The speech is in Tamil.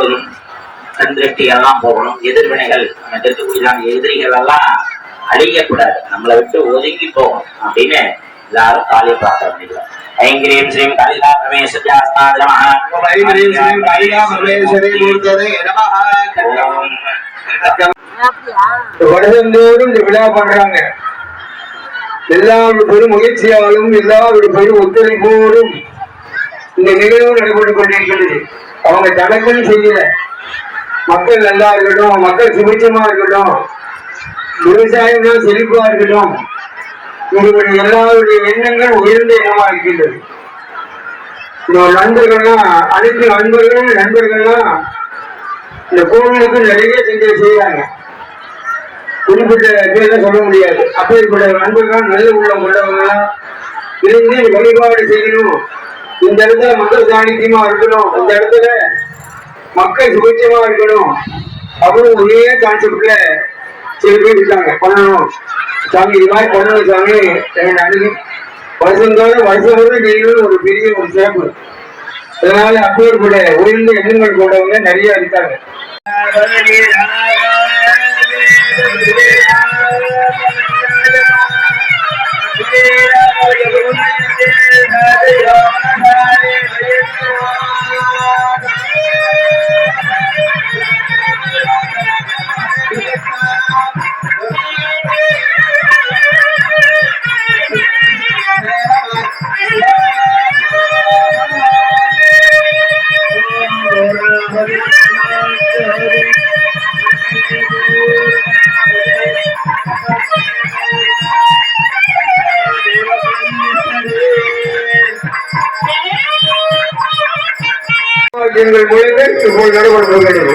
போகணும், கண் திருஷ்டி எல்லாம் போகணும், எதிர்வினைகள் நம்ம இருக்கக்கூடியதான எதிரிகள் எல்லாம் அழியக்கூடாது, நம்மளை விட்டு ஒதுங்கி போகணும் அப்படின்னு எல்லாரும் காளிய பிரார்த்தனை பண்ணிக்கலாம். ஐங்கிரீம் ஸ்ரீம் காளிகா பரமேஸ்வரியாஸ்தாத் நமஹ. ஐங்கிரீம் ஸ்ரீம் காளிகா பரமேஸ்வரி மூர்த்ததே நமஹ. வருடந்தோறும் இந்த விழா பண்றாங்க. எல்லா பெரும் முயற்சியாலும் எல்லா பெரும் ஒத்துழைப்போடும் இந்த நிகழ்வு நடைபெற்றுக் கொண்டிருக்கிறது. அவங்க தனக்குன்னு செய்யல, மக்கள் நல்லா இருக்கட்டும், மக்கள் சுபிட்சமா இருக்கட்டும், விவசாயம் செழிப்பா இருக்கட்டும், உங்களுடைய எல்லாருடைய எண்ணங்கள் உயர்ந்த எண்ணமா இருக்கின்றது. நண்பர்கள்லாம் அனைத்து நண்பர்கள்லாம் இந்த கோவிலுக்கு நிறைய செய்யறாங்க. குறிப்பிட்ட பேர சொல்ல முடியாது. அப்பேற்பட்ட நண்பர்கள் நல்ல உள்ளம் கொண்டவங்கலாம் இருந்து வழிபாடு செய்யணும், இந்த இடத்துல மக்கள் சாணித்தியமா இருக்கணும், இந்த இடத்துல மக்கள் சுபிட்சமா இருக்கணும் அப்படின்னு ஒரே கான்செப்ட்ல சில பேர் இருக்காங்க. பண்ணணும் சாமி, இது மாதிரி பண்ணணும் சாமி அணுகி வருஷம் நீங்களும் ஒரு பெரிய ஒரு சிறப்பு. அதனால அப்பேற்பட்ட உயர்ந்த எண்ணங்கள் கொண்டவங்க நிறைய இருக்காங்க. எங்கள் மொழிகள் இப்போது நடைபெறுகிறது.